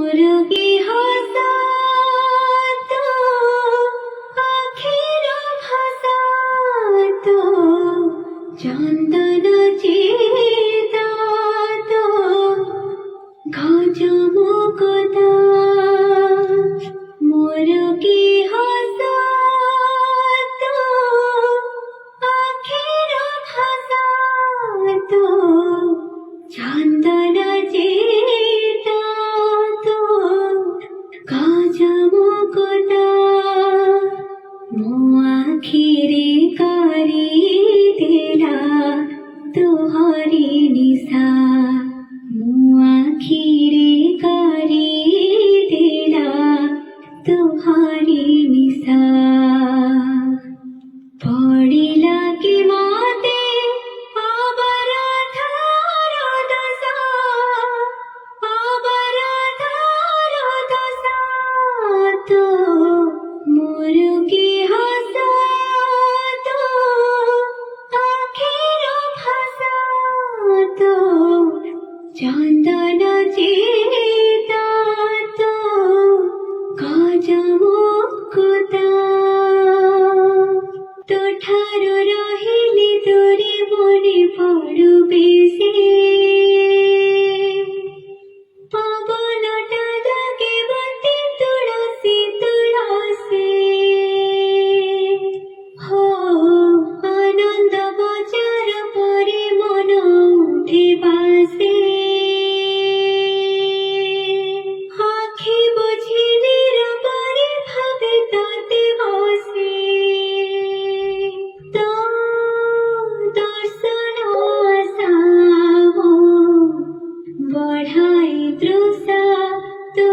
মুরগি হাসা তো আখির ভাষা তো চন্দন চেতা তো গজমুকতা মুরগি হাসা তো আখির ভাষা তো চন্দন চেতা তো গজমুকতা ମୋ ଆଖିରେ କରି ଦେଲା ତୋହରି ନିଶା ମୋ ଆଖିରେ କରି ଦେଲା ତୋହରି ନିଶା ପଡ଼ିଲା କି ମତେ ଅବରାଧର ଦଶା ଅବରାଧର ଦଶା ତ ମୁରୁକି ହସା ତ ଆଖିର ଭାଷା ତ ଚନ୍ଦନ ଚେତା ତ ଗଜମୁକୁତା ତୋଠାରୁ ରହିଲି ଦୂରେ ମନେ ପଡ଼ୁ ବେଶୀ ପବନଟା ଲାଗେ ମତେ ତୁଳସୀ ତୁଳସୀ ହୋ ଆନନ୍ଦ ବଜାର ପରେ ମନ ଉଠେ ବାସେ ଆଖି ବୁଝି ନିରବରେ ଭାବେ ତତେ ବସେ ତୋ ଦର୍ଶନ ଆଶା ମୋ ବଢ଼ାଇ ତୃଷା ତୋ